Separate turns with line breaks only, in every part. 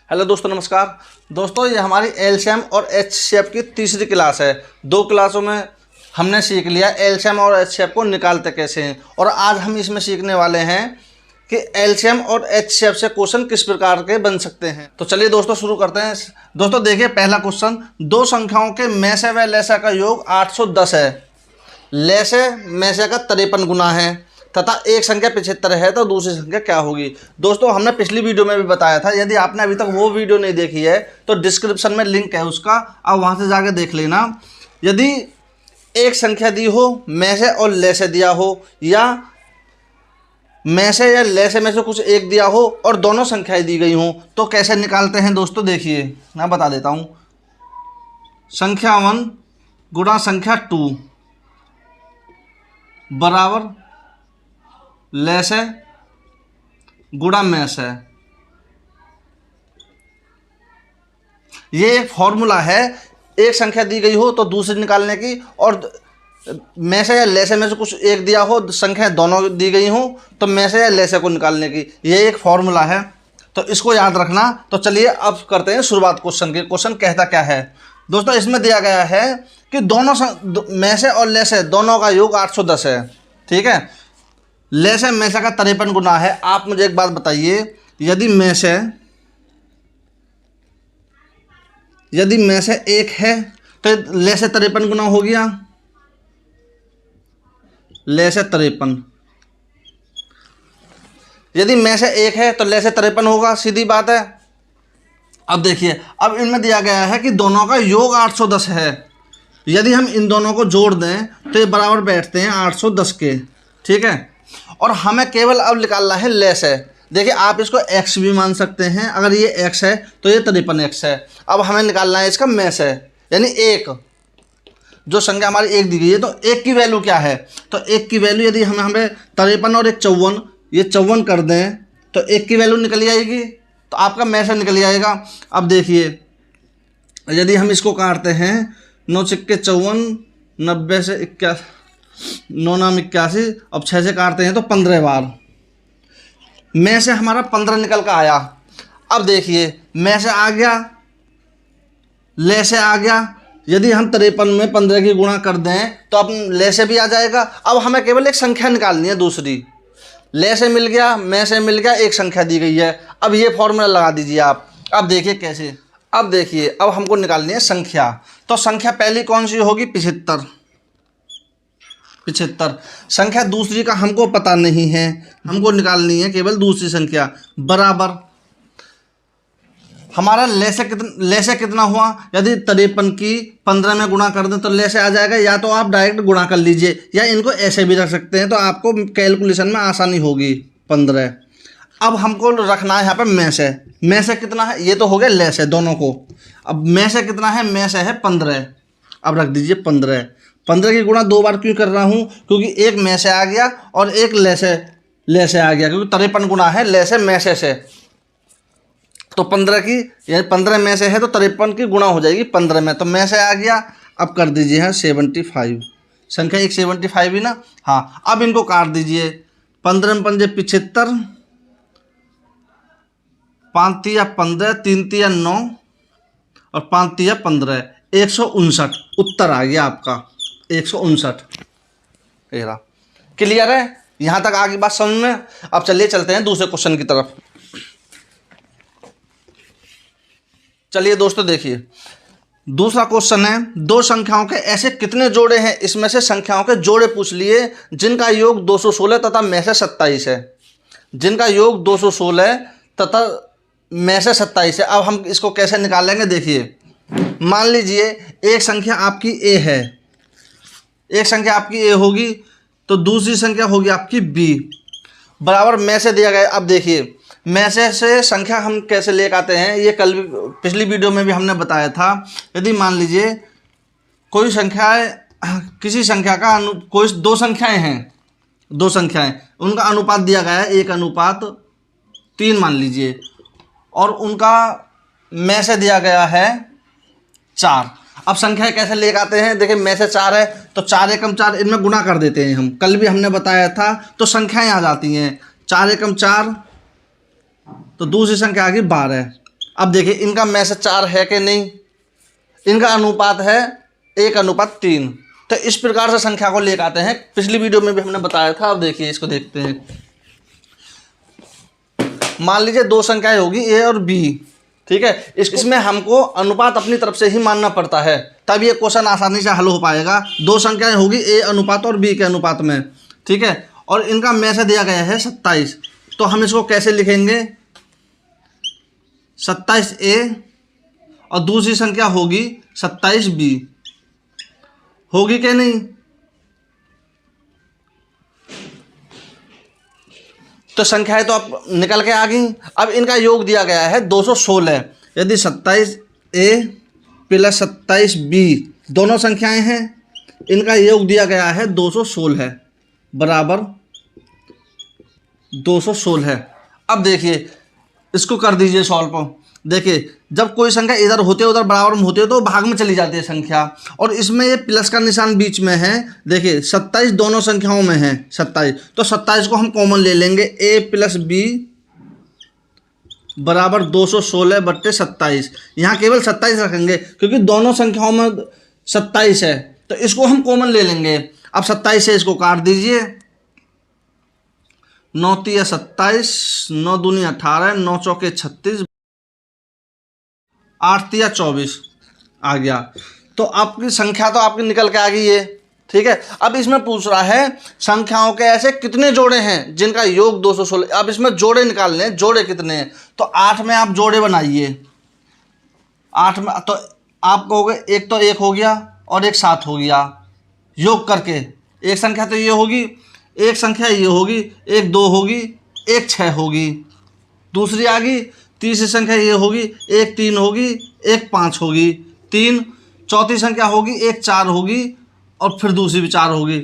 Hello दोस्तों, नमस्कार। दोस्तों, ये हमारी एलसीएम और एचसीएफ की तीसरी क्लास है। 2 क्लासों में हमने सीख लिया एलसीएम और एचसीएफ को निकालते कैसे हैं, और आज हम इसमें सीखने वाले हैं कि एलसीएम और एचसीएफ से क्वेश्चन किस प्रकार के बन सकते हैं। तो चलिए दोस्तों शुरू करते हैं। दोस्तों देखिए, पहला क्वेश्चन, दो संख्याओं के में से व लसा का योग 810 है। लसे में से का 53 गुना है तथा एक संख्या 75 है, तो दूसरी संख्या क्या होगी। दोस्तों हमने पिछली वीडियो में भी बताया था, यदि आपने अभी तक वो वीडियो नहीं देखी है तो डिस्क्रिप्शन में लिंक है उसका, आप वहाँ से जाके देख लेना। यदि एक संख्या दी हो में से और ले से दिया हो, या में से या ले से में से कुछ एक दिया हो और दोनों संख्याएं दी गई हों, तो कैसे निकालते हैं दोस्तों। देखिए मैं बता देता हूँ। संख्या 1 गुणा संख्या 2 बराबर ले से गुणा में से। ये एक फॉर्मूला है, एक संख्या दी गई हो तो दूसरी निकालने की, और में से या ले से में से कुछ एक दिया हो, संख्या दोनों दी गई हो, तो में से या ले से को निकालने की। ये एक फॉर्मूला है, तो इसको याद रखना। तो चलिए अब करते हैं शुरुआत क्वेश्चन की। क्वेश्चन कहता क्या है दोस्तों, इसमें दिया गया है कि दोनों में से और ले से दोनों का योग 810 है। ठीक है, ले से में से का 53 गुना है। आप मुझे एक बात बताइए, यदि में से एक है तो ले से 53 गुना हो गया। ले से 53, यदि में से एक है तो ले से 53 होगा, सीधी बात है। अब देखिए, अब इनमें दिया गया है कि दोनों का योग 810 है। यदि हम इन दोनों को जोड़ दें तो ये बराबर बैठते हैं 810 के। ठीक है, और हमें केवल अब निकालना है ले से। देखिए आप इसको x भी मान सकते हैं, अगर ये x है तो ये 53x है। अब हमें निकालना है इसका में से, यानी एक, जो संख्या हमारी एक दी गई है, तो एक की वैल्यू क्या है। तो एक की वैल्यू यदि हमें 53 और एक 54, ये 54 कर दें तो एक की वैल्यू निकल आएगी, तो आपका में से निकल आएगा। अब देखिए, यदि हम इसको काटते हैं, 9 सिक्के 54, 90 से 81, 9 नाम 81, अब 6 से काटते हैं तो 15 बार में से हमारा 15 निकल कर आया। अब देखिए, में से आ गया, ले से आ गया। यदि हम 53 में 15 की गुणा कर दें तो अब ले से भी आ जाएगा। अब हमें केवल एक संख्या निकालनी है दूसरी। ले से मिल गया, में से मिल गया, एक संख्या दी गई है। अब ये फॉर्मूला लगा दीजिए आप। अब देखिए कैसे। अब देखिए, अब हमको निकालनी है संख्या। तो संख्या पहली कौन सी होगी, 75। संख्या दूसरी का हमको पता नहीं है, हमको निकालनी है केवल दूसरी संख्या। बराबर हमारा ले से कितना हुआ, यदि 53 की 15 में गुणा कर दें तो ले से आ जाएगा। या तो आप डायरेक्ट गुणा कर लीजिए, या इनको ऐसे भी रख सकते हैं, तो आपको कैलकुलेशन में आसानी होगी। 15। अब हमको रखना है यहाँ पे में से कितना है, ये तो हो गया ले से दोनों को। अब में से कितना है, में से है 15। अब रख दीजिए 15। 15 की गुणा 2 बार क्यों कर रहा हूँ, क्योंकि एक में से आ गया और एक ले से आ गया, क्योंकि 53 गुणा है ले से में से। तो 15 की, यानी 15 में से है तो 53 की गुणा हो जाएगी 15 में, तो में से आ गया। अब कर दीजिए है 75, संख्या एक 75 ही ना। हाँ, अब इनको काट दीजिए। 15 में 5 75, 5 तिया 15, 3 तिया 9 और 5 तिया 15, 159 उत्तर आ गया आपका 159। क्लियर है, यहाँ तक आगे बात समझ में। अब चलिए चलते हैं दूसरे क्वेश्चन की तरफ। चलिए दोस्तों देखिए, दूसरा क्वेश्चन है, दो संख्याओं के ऐसे कितने जोड़े हैं, इसमें से संख्याओं के जोड़े पूछ लिए जिनका योग 216 तथा में से 27 है। जिनका योग 216 तथा में से 27 है। अब हम इसको कैसे निकालेंगे, देखिए। मान लीजिए एक संख्या आपकी ए है, एक संख्या आपकी ए होगी, तो दूसरी संख्या होगी आपकी बी, बराबर में से दिया गया। अब देखिए, में से संख्या हम कैसे लेकर आते हैं, ये कल पिछली वीडियो में भी हमने बताया था। यदि मान लीजिए कोई संख्या है, किसी संख्या का कोई दो संख्याएं, उनका अनुपात दिया गया है 1:3 मान लीजिए, और उनका में से दिया गया है 4। अब संख्या कैसे लेकर आते हैं, देखिए में से 4 है तो 4 एकम 4 इनमें गुणा कर देते हैं हम, कल भी हमने बताया था। तो संख्याएं आ जाती हैं 4 एकम 4, तो दूसरी संख्या आ गई 12। अब देखिए इनका में से 4 है कि नहीं, इनका अनुपात है 1:3। तो इस प्रकार से संख्या को लेकर आते हैं, पिछली वीडियो में भी हमने बताया था। अब देखिए इसको देखते हैं। मान लीजिए 2 संख्याएं होगी ए और बी, ठीक है। इसमें हमको अनुपात अपनी तरफ से ही मानना पड़ता है, तब ये क्वेश्चन आसानी से हल हो पाएगा। 2 संख्याएं होगी ए अनुपात और बी के अनुपात में, ठीक है। और इनका में से दिया गया है 27, तो हम इसको कैसे लिखेंगे, 27A और दूसरी संख्या होगी 27B, होगी कि नहीं। तो संख्याएं तो अब निकल के आ गई। अब इनका योग दिया गया है 216। यदि 27A प्लस 27B दोनों संख्याएं हैं, इनका योग दिया गया है 216 बराबर 216। अब देखिए इसको कर दीजिए सॉल्व। देखिए जब कोई संख्या इधर होते उधर बराबर में होती है तो भाग में चली जाती है संख्या, और इसमें ये प्लस का निशान बीच में है। देखिए 27 दोनों संख्याओं में है 27, तो 27 को हम कॉमन ले लेंगे। a प्लस बी बराबर 216/27। यहाँ केवल 27 रखेंगे क्योंकि दोनों संख्याओं में 27 है, तो इसको हम कॉमन ले लेंगे। अब 27 से इसको काट दीजिए, 9 तिया 27, 9 दूनी 18, 9 चौके 36, 8 तिया 24 आ गया। तो आपकी संख्या तो आपकी निकल के आ गई है, ठीक है। अब इसमें पूछ रहा है संख्याओं के ऐसे कितने जोड़े हैं जिनका योग 216। अब इसमें जोड़े निकालने हैं, जोड़े कितने हैं, तो 8 में आप जोड़े बनाइए। 8 में तो आप कहोगे एक तो 1 हो गया और एक 7 हो गया, योग करके एक संख्या तो ये होगी, एक संख्या ये होगी, एक 2 होगी, एक 6 होगी, दूसरी आ गई। तीसरी संख्या ये होगी, एक 3 होगी, एक 5 होगी, 3। चौथी संख्या होगी, एक 4 होगी और फिर दूसरी भी 4 होगी।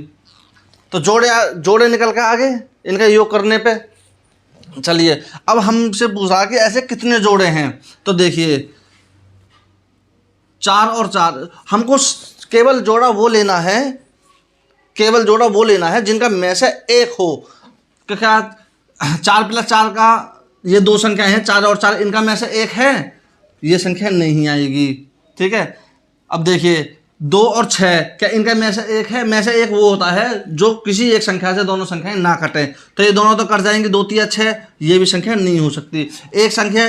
तो जोड़े निकल कर आ गए इनका योग करने पे। चलिए अब हमसे पूछा कि ऐसे कितने जोड़े हैं, तो देखिए 4 और 4। हमको केवल जोड़ा वो लेना है, केवल जोड़ा वो लेना है जिनका में से एक हो। क्या 4 प्लस 4 का ये 2 संख्याएं हैं, 4 और 4, इनका में से एक है, ये संख्या नहीं आएगी, ठीक है। अब देखिए 2 और 6, क्या इनका में से एक है। में से एक वो होता है जो किसी एक संख्या से दोनों संख्याएं ना कटें, तो ये दोनों तो कट जाएंगे, 2 तिया 6, ये भी संख्या नहीं हो सकती। एक संख्या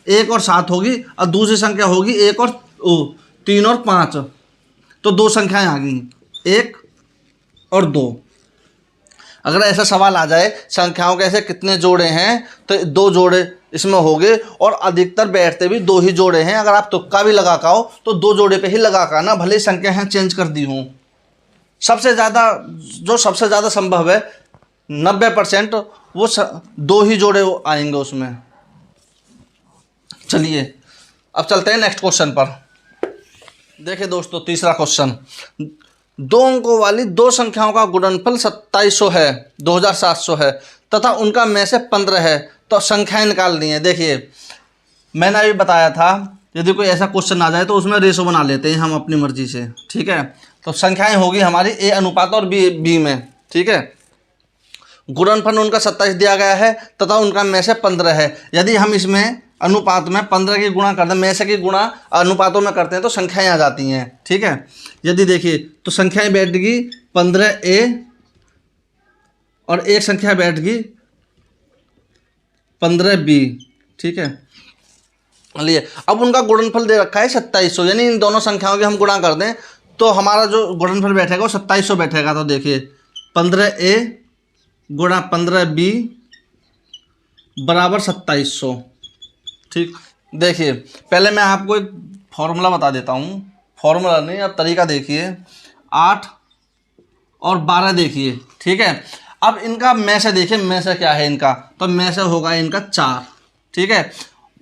1 और 7 होगी और दूसरी संख्या होगी 1 और 3 और 5, तो 2 संख्याएं आ गई, 1 और 2। अगर ऐसा सवाल आ जाए संख्याओं के ऐसे कितने जोड़े हैं, तो 2 जोड़े इसमें हो गए, और अधिकतर बैठते भी 2 ही जोड़े हैं। अगर आप तुक्का भी लगा का हो तो 2 जोड़े पे ही लगा का ना, भले संख्याएं चेंज कर दी हों। सबसे ज़्यादा संभव है 90% वो 2 ही जोड़े आएंगे उसमें। चलिए अब चलते हैं नेक्स्ट क्वेश्चन पर। देखिए दोस्तों तीसरा क्वेश्चन, 2 अंकों वाली 2 संख्याओं का गुणनफल 2700 है, 2700 है तथा उनका में से 15 है, तो संख्याएं निकालनी है। देखिए मैंने अभी बताया था यदि कोई ऐसा क्वेश्चन आ जाए तो उसमें रेशो बना लेते हैं हम अपनी मर्जी से, ठीक है। तो संख्याएं होगी हमारी ए अनुपात और बी में, ठीक है। गुणनफल उनका 27 दिया गया है तथा उनका में से 15 है। यदि हम इसमें अनुपात में 15 की गुणा करते हैं, में से की गुणा अनुपातों में करते हैं तो संख्याएं आ जाती हैं, ठीक है। यदि देखिए तो संख्याएं बैठ गई 15A और एक संख्या बैठ गई 15B, ठीक है। चलिए अब उनका गुणनफल दे रखा है 2700, यानी इन दोनों संख्याओं के हम गुणा कर दें तो हमारा जो गुणनफल बैठेगा वो 2700 बैठेगा। तो देखिए 15A गुणा 15B बराबर 2700, ठीक। देखिए पहले मैं आपको एक फॉर्मूला बता देता हूँ, फॉर्मूला नहीं अब तरीका देखिए। 8 और 12 देखिए, ठीक है। अब इनका में से देखिए, में से क्या है इनका, तो में से होगा इनका 4, ठीक है।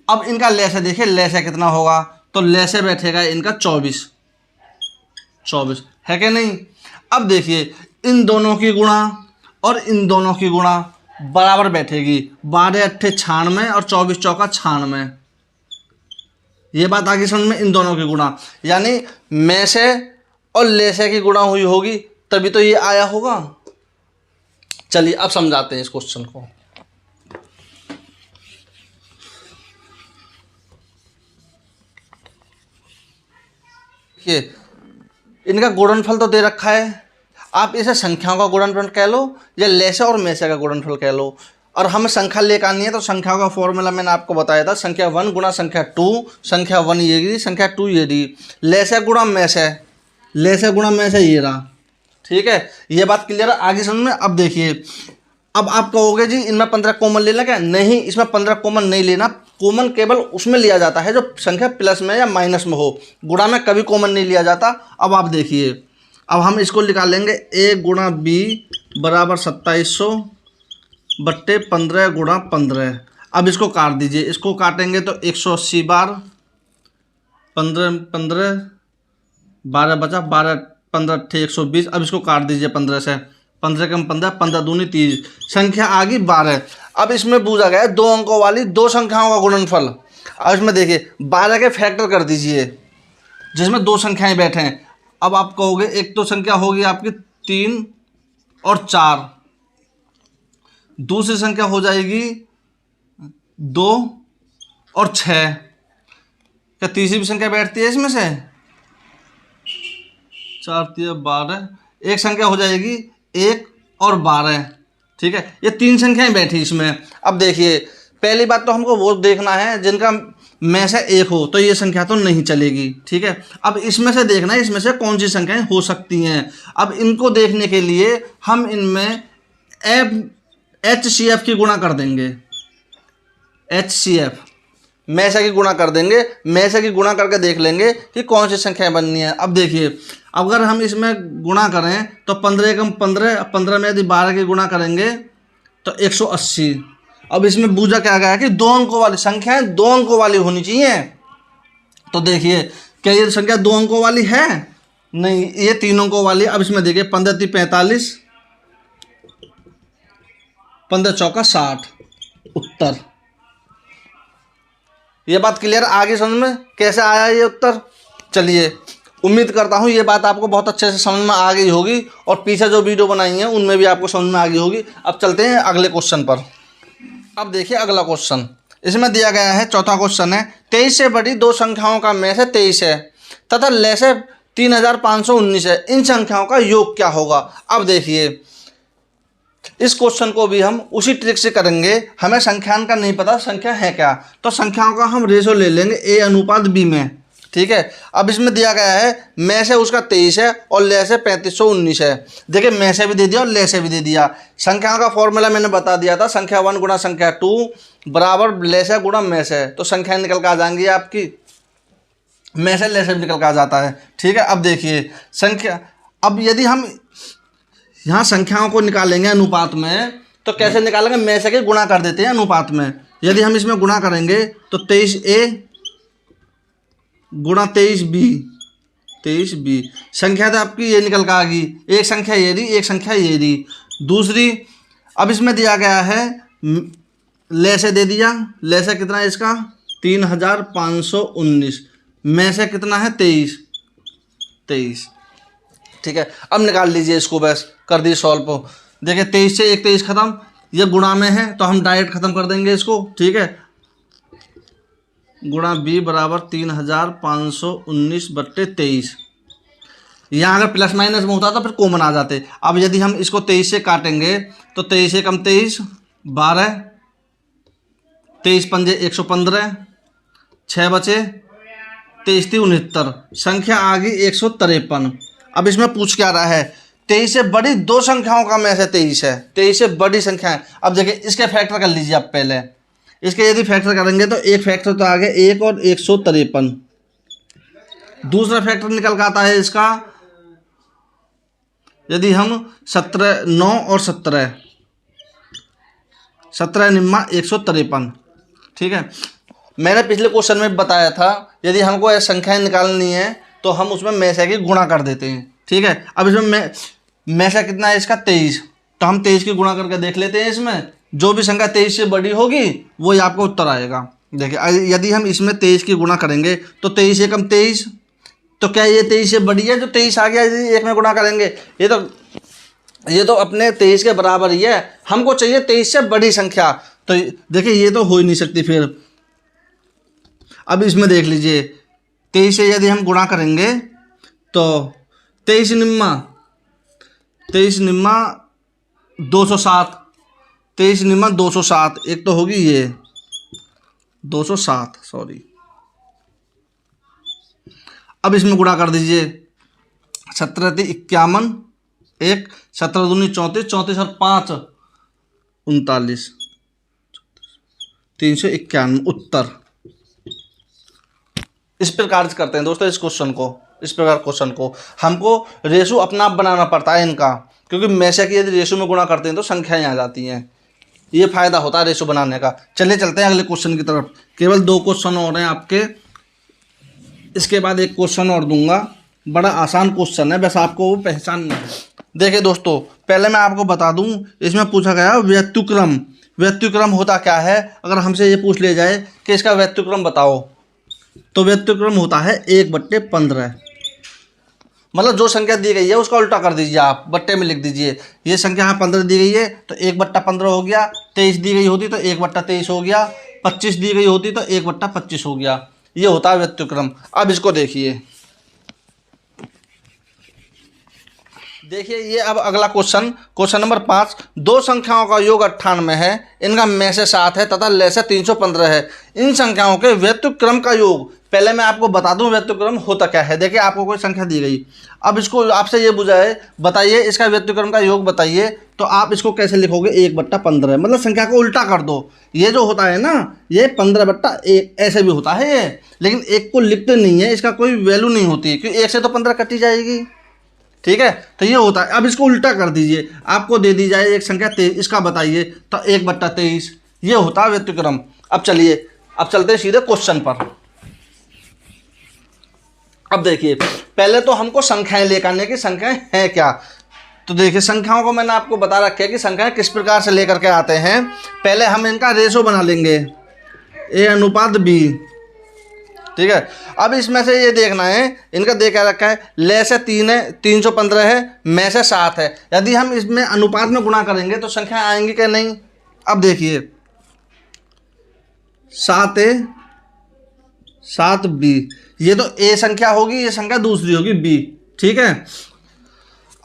अब इनका ले से देखिए, ले से कितना होगा, तो ले से बैठेगा इनका 24 है कि नहीं। अब देखिए इन दोनों की गुणा और इन दोनों की गुणा बराबर बैठेगी, 12 अट्ठे 96 और 24 चौका 96। ये बात आगे समझ में, इन दोनों की गुणा यानी में से और ले से की गुणा हुई होगी तभी तो ये आया होगा। चलिए अब समझाते हैं इस क्वेश्चन को। ये इनका गुणनफल तो दे रखा है, आप इसे संख्याओं का गुणनफल कह लो या लेसे और मेसे का गुणनफल कह लो। और हमें संख्या लेकर आनी है तो संख्याओं का फॉर्मूला मैंने आपको बताया था, संख्या 1 गुणा संख्या 2, संख्या 1 ये दी, संख्या 2 ये दी, लेसे गुणा मेसे, लेसे गुणा मेसे ये रहा। ठीक है, ये बात क्लियर है, आगे समझ में। अब देखिए, अब आप कहोगे जी इनमें 15 कॉमन लेना क्या? नहीं, इसमें 15 कॉमन नहीं लेना। कॉमन केवल उसमें लिया जाता है जो संख्या प्लस में या माइनस में हो, गुणा में कभी कॉमन नहीं लिया जाता। अब आप देखिए, अब हम इसको निकालेंगे, a गुणा बी बराबर 2700 बट्टे 15 गुणा 15। अब इसको काट दीजिए, इसको काटेंगे तो 180 बार, 15 15 12 बचा, 12 15 120। अब इसको काट दीजिए 15 से, 15 कम 15, 15 दूनी 30, संख्या आ गई 12। अब इसमें पूछा गया है 2 अंकों वाली 2 संख्याओं का गुणनफल। अब इसमें देखिए 12 के फैक्टर कर दीजिए जिसमें 2 संख्याएं बैठे हैं। अब आप कहोगे एक तो संख्या होगी आपकी 3 और 4, दूसरी संख्या हो जाएगी 2 और 6, क्या तीसरी भी संख्या बैठती है इसमें से? 4 3 12, एक संख्या हो जाएगी 1 और 12। ठीक है, ये 3 संख्याएं बैठी इसमें। अब देखिए, पहली बात तो हमको वो देखना है जिनका में से एक हो, तो ये संख्या तो नहीं चलेगी। ठीक है, अब इसमें से देखना है इसमें से कौन सी संख्याएं हो सकती हैं। अब इनको देखने के लिए हम इनमें HCF की गुणा कर देंगे, HCF में से की गुणा कर देंगे, में से की गुणा करके देख लेंगे कि कौन सी संख्याएं बननी है। अब देखिए, अगर हम इसमें गुणा करें तो 15 कम 15, 15 में यदि 12 की गुणा करेंगे तो 180। अब इसमें बूझा क्या गया कि 2 अंकों वाली संख्याएं 2 अंकों वाली होनी चाहिए। तो देखिए, क्या ये संख्या 2 अंकों वाली है? नहीं, ये 3 अंकों वाली। अब इसमें देखिए 15 3 45, 15 चौका 60, उत्तर। ये बात क्लियर, आगे समझ में कैसे आया ये उत्तर? चलिए, उम्मीद करता हूँ ये बात आपको बहुत अच्छे से समझ में आ गई होगी और पीछे जो वीडियो बनाई है उनमें भी आपको समझ में आ गई होगी। अब चलते हैं अगले क्वेश्चन पर। अब देखिए अगला क्वेश्चन, इसमें दिया गया है, चौथा क्वेश्चन है, 23 से बड़ी 2 संख्याओं का में से 23 है तथा ले से 3519 है, इन संख्याओं का योग क्या होगा? अब देखिए, इस क्वेश्चन को भी हम उसी ट्रिक से करेंगे। हमें संख्यान का नहीं पता संख्या है क्या, तो संख्याओं का हम रेशो ले लेंगे A अनुपात B में। ठीक है, अब इसमें दिया गया है में से उसका 23 है और ले से 3519 है। देखिए, में से भी दे दिया और ले से भी दे दिया। संख्याओं का फॉर्मूला मैंने बता दिया था, संख्या 1 गुणा संख्या 2 बराबर ले से गुणा में से, तो संख्या निकल कर आ जाएंगी आपकी, में से ले से भी निकल कर आ जाता है। ठीक है, अब देखिए संख्या, अब यदि हम यहाँ संख्याओं को निकालेंगे अनुपात में तो कैसे निकालेंगे? में से के गुणा कर देते हैं अनुपात में। यदि हम इसमें गुणा करेंगे तो 23A गुणा 23B, 23B संख्या तो आपकी ये निकल कर आ गई। एक संख्या ये दी, एक संख्या ये दी, दूसरी। अब इसमें दिया गया है ले से दे दिया, ले से कितना है इसका 3519, में से कितना है 23। ठीक है, अब निकाल लीजिए इसको, बस कर दी सॉल्व। देखिए 23 से 1 23 खत्म, ये गुणा में है तो हम डायरेक्ट खत्म कर देंगे इसको। ठीक है, गुणा B बराबर 3519 बट्टे 23। यहाँ अगर प्लस माइनस में होता तो फिर कॉमन आ जाते। अब यदि हम इसको 23 से काटेंगे तो 23 से कम 23 12, 23 पंजे 115, 6 बचे, 23 3 69, संख्या आ गई 153। अब इसमें पूछ क्या रहा है? 23 से बड़ी 2 संख्याओं का में से 23 है, 23 से बड़ी संख्या है। अब देखिए इसके फैक्टर कर लीजिए आप पहले, इसके यदि फैक्टर करेंगे तो एक फैक्टर तो आ गया 1 और 153, दूसरा फैक्टर निकल कर आता है इसका, यदि हम 17 9 और 17 17 निम्मा 153। ठीक है, मैंने पिछले क्वेश्चन में बताया था यदि हमको ये संख्याएं निकालनी है तो हम उसमें में से की गुणा कर देते हैं। ठीक है, अब इसमें में से कितना है इसका 23, तो हम 23 की गुणा करके देख लेते हैं। इसमें जो भी संख्या 23 से बड़ी होगी वही आपको उत्तर आएगा। देखिए यदि हम इसमें 23 की गुणा करेंगे तो 23 से कम 23, तो क्या ये 23 से बड़ी है? जो 23 आ गया यदि 1 में गुणा करेंगे, ये तो अपने 23 के बराबर ही है। हमको चाहिए 23 से बड़ी संख्या, तो देखिए ये तो हो ही नहीं सकती फिर। अब इसमें देख लीजिए 23 से यदि हम गुणा करेंगे तो 23 निम्मा 207, 23 निम्मा 207, एक तो होगी ये 207, सॉरी। अब इसमें गुणा कर दीजिए, 17 51, 1 17 दूनी 34, 34 और 5 39, 391 उत्तर। इस प्रकार से करते हैं दोस्तों इस क्वेश्चन को। इस प्रकार क्वेश्चन को हमको रेशो अपना आप बनाना पड़ता है इनका, क्योंकि मैसे की यदि रेशो में गुणा करते हैं तो संख्याएं आ जाती हैं। ये फायदा होता है रेशो बनाने का। चलिए चलते हैं अगले क्वेश्चन की तरफ। केवल 2 क्वेश्चन और हैं आपके, इसके बाद एक क्वेश्चन और दूंगा। बड़ा आसान क्वेश्चन है, बस आपको वो पहचानना है। देखिए दोस्तों, पहले मैं आपको बता दूं, इसमें पूछा गया व्यत्युक्रम। व्यत्युक्रम होता क्या है? अगर हमसे ये पूछ ले जाए कि इसका व्यत्युक्रम बताओ, तो व्यत्युक्रम होता है 1/15। मतलब जो संख्या दी गई है उसका उल्टा कर दीजिए, आप बट्टे में लिख दीजिए। ये संख्या यहाँ 15 दी गई है तो 1/15 हो गया। 23 दी गई होती तो 1/23 हो गया। 25 दी गई होती तो 1/25 हो गया। ये होता है व्यत्युक्रम। अब इसको देखिए, ये अब अगला क्वेश्चन, क्वेश्चन नंबर 5। 2 संख्याओं का योग 98 है, इनका में से 7 है तथा लय से 315 है। इन संख्याओं के व्यत्युक्रम का योग। पहले मैं आपको बता दूं व्यत्युक्रम होता क्या है। देखिए, आपको कोई संख्या दी गई, अब इसको आपसे ये बताइए इसका व्यत्युक्रम का योग बताइए, तो आप इसको कैसे लिखोगे? 1/15। मतलब संख्या को उल्टा कर दो। ये जो होता है ना, ये 15/1 ऐसे भी होता है ये, लेकिन 1 को लिखते नहीं है, इसका कोई वैल्यू नहीं होती है, क्योंकि 1 से तो 15 कटी जाएगी। ठीक है, तो ये होता है। अब इसको उल्टा कर दीजिए, आपको दे दी जाए एक संख्या 23, इसका बताइए, तो 1/23। ये होता है व्यत्युक्रम। अब चलिए, अब चलते हैं सीधे क्वेश्चन पर। अब देखिए, पहले तो हमको संख्याएं लेकर आने की, संख्याएं हैं क्या। तो देखिए, संख्याओं को मैंने आपको बता रखा है कि संख्याएं किस प्रकार से लेकर के आते हैं। पहले हम इनका रेशो बना लेंगे, A/B। ठीक है, अब इसमें से ये देखना है, इनका देखा रखा है, ले से 3 है, 315 है, में से 7 है। यदि हम इसमें अनुपात में गुणा करेंगे तो संख्या आएंगी क्या? नहीं। अब देखिए, 7A 7B, ये तो A संख्या होगी, ये संख्या दूसरी होगी B। ठीक है,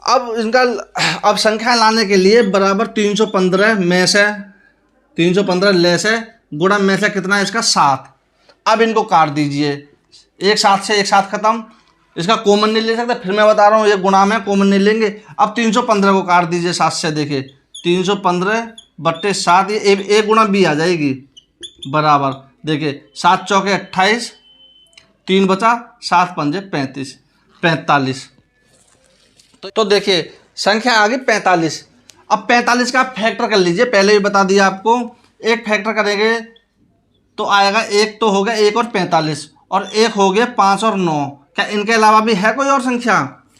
अब संख्या लाने के लिए बराबर 315 में से 315 ले से गुणा में से कितना है इसका 7। अब इनको काट दीजिए, एक साथ से एक साथ खत्म। इसका कॉमन नहीं ले सकते, फिर मैं बता रहा हूँ, ये गुणा में कॉमन नहीं लेंगे। अब 315 को काट दीजिए 7 से। देखिए, 315/7, ये A गुणा B आ जाएगी बराबर। देखिए, 7 चौके 28, 3 बचा, 7 पंजे 45। तो देखिए, संख्या आ गई 45। अब 45 का आप फैक्टर कर लीजिए, पहले ही बता दिया आपको। एक फैक्टर करेंगे तो आएगा, एक तो हो गया 1 और 45, और एक हो गया 5 और 9। क्या इनके अलावा भी है कोई और संख्या?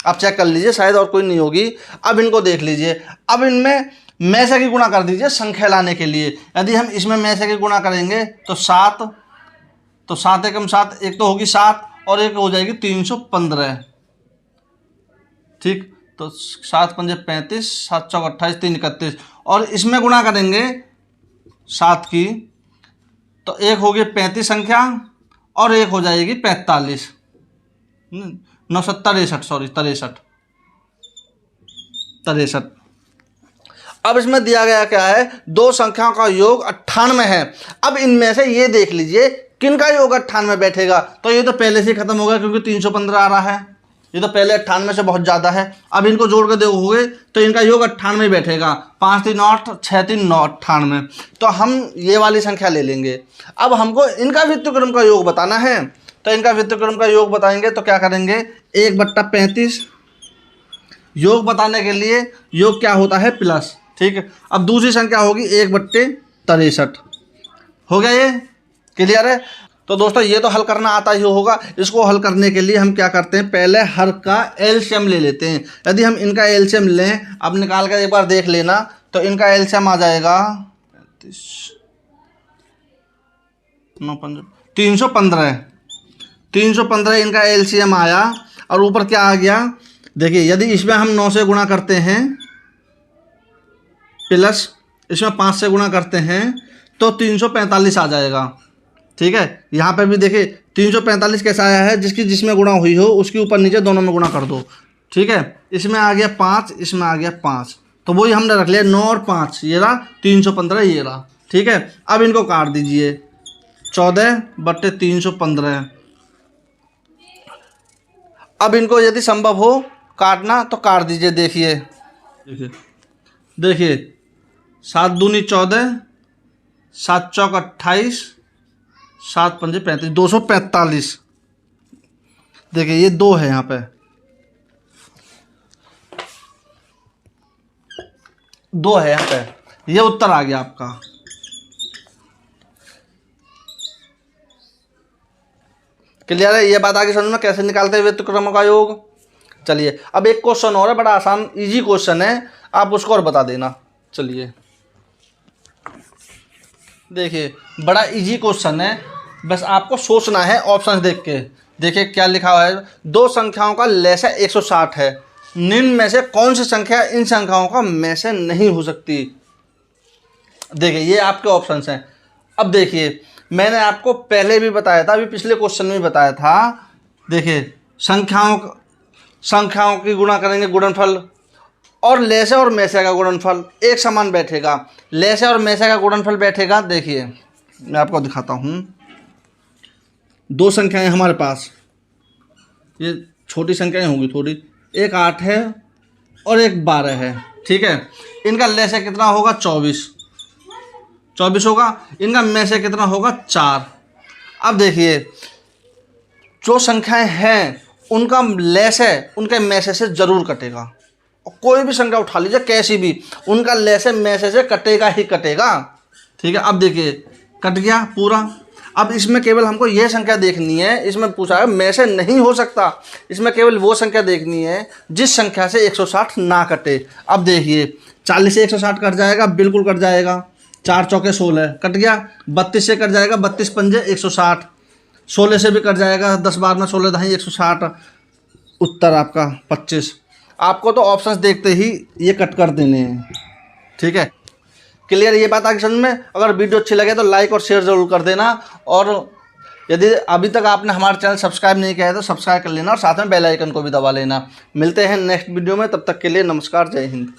आप चेक कर लीजिए, शायद और कोई नहीं होगी। अब इनको देख लीजिए, अब इनमें में से की गुणा कर दीजिए संख्या लाने के लिए। यदि हम इसमें में से की गुणा करेंगे तो 7, तो 7 एकम 7, एक तो होगी 7 और एक हो जाएगी 315। ठीक, तो 7 पंजे 35, 7 चौक 28, 3 31, और इसमें गुणा करेंगे 7 की, तो एक होगी 35 संख्या और एक हो जाएगी 45, 9 63, सॉरी 63। अब इसमें दिया गया क्या है? 2 संख्याओं का योग 98 है। अब इनमें से ये देख लीजिए किनका योग 98 बैठेगा। तो ये तो पहले से खत्म हो गया, क्योंकि 315 आ रहा है, ये तो पहले 98 से बहुत ज़्यादा है। अब इनको जोड़ के देखोगे तो इनका योग 98 बैठेगा। 5 3 8, 6 3 9, 98। तो हम ये वाली संख्या ले लेंगे। अब हमको इनका व्यत्युक्रम का योग बताना है, तो इनका व्यत्युक्रम का योग बताएंगे तो क्या करेंगे? 1/35। योग बताने के लिए योग क्या होता है? प्लस। ठीक है, अब दूसरी संख्या होगी 1/63। हो गया, ये क्लियर है। तो दोस्तों, ये तो हल करना आता ही होगा। इसको हल करने के लिए हम क्या करते हैं? पहले हर का एलसीएम ले लेते हैं। यदि हम इनका एलसीएम लें, अब निकाल कर एक बार देख लेना, तो इनका एलसीएम आ जाएगा 315। 315 इनका एलसीएम आया, और ऊपर क्या आ गया? देखिए, यदि इसमें हम 9 से गुणा करते हैं, प्लस इसमें 5 से गुणा करते हैं, तो 345 आ जाएगा। ठीक है, यहाँ पे भी देखिए 345 कैसा आया है, जिसमें गुणा हुई हो उसके ऊपर नीचे दोनों में गुणा कर दो। ठीक है, इसमें आ गया 5, इसमें आ गया 5, तो वही हमने रख लिया 9 और 5, ये रहा 315, ये रहा। ठीक है, अब इनको काट दीजिए, 14/315। अब इनको यदि संभव हो काटना तो काट दीजिए। देखिए देखिए 7 दूनी 14, 7 चौक 28, 7 पंजे 35, 245। देखिए ये 2 है यहाँ पे, 2 है यहाँ पे, ये उत्तर आ गया आपका। क्लियर है, ये बात आगे समझ में कैसे निकालते हैं व्युत्क्रमों का योग। चलिए अब एक क्वेश्चन और है, बड़ा आसान इजी क्वेश्चन है, आप उसको और बता देना। चलिए देखिए बड़ा इजी क्वेश्चन है, बस आपको सोचना है ऑप्शन देख के। देखिए क्या लिखा हुआ है, 2 संख्याओं का लसाअ 160 है, निम्न में से कौन सी संख्या इन संख्याओं का में से नहीं हो सकती। देखिए ये आपके ऑप्शंस हैं। अब देखिए मैंने आपको पहले भी बताया था, अभी पिछले क्वेश्चन में बताया था। देखिए संख्याओं की गुणा करेंगे गुणनफल, और लसाअ और मेसाअ का गुणनफल एक समान बैठेगा। लसाअ और मेसाअ का गुणनफल बैठेगा। देखिए मैं आपको दिखाता हूँ, 2 संख्याएं हमारे पास, ये छोटी संख्याएं होंगी थोड़ी, एक 8 है और एक 12 है। ठीक है, इनका लसाअ कितना होगा, 24 होगा, इनका मेसाअ कितना होगा, 4। अब देखिए जो संख्याएं हैं उनका लसाअ उनके मेसाअ से जरूर कटेगा, और कोई भी संख्या उठा लीजिए कैसी भी, उनका लसाअ मेसाअ से कटेगा ही कटेगा। ठीक है, अब देखिए कट गया पूरा। अब इसमें केवल हमको यह संख्या देखनी है, इसमें पूछा है मेसाअ नहीं हो सकता, इसमें केवल वो संख्या देखनी है जिस संख्या से 160 ना कटे। अब देखिए 40 से 160 कट जाएगा, बिल्कुल कट जाएगा, 4 चौके 16 कट गया, 32 से कट जाएगा, 32 पंजे 160, 16 से भी कट जाएगा, 10 बार में 16 दहाई 160, उत्तर आपका 25। आपको तो ऑप्शंस देखते ही ये कट कर देने हैं। ठीक है, क्लियर ये बात आगे समझ में। अगर वीडियो अच्छी लगे तो लाइक और शेयर जरूर कर देना, और यदि अभी तक आपने हमारा चैनल सब्सक्राइब नहीं किया है तो सब्सक्राइब कर लेना, और साथ में बेल आइकन को भी दबा लेना। मिलते हैं नेक्स्ट वीडियो में, तब तक के लिए नमस्कार, जय हिंद।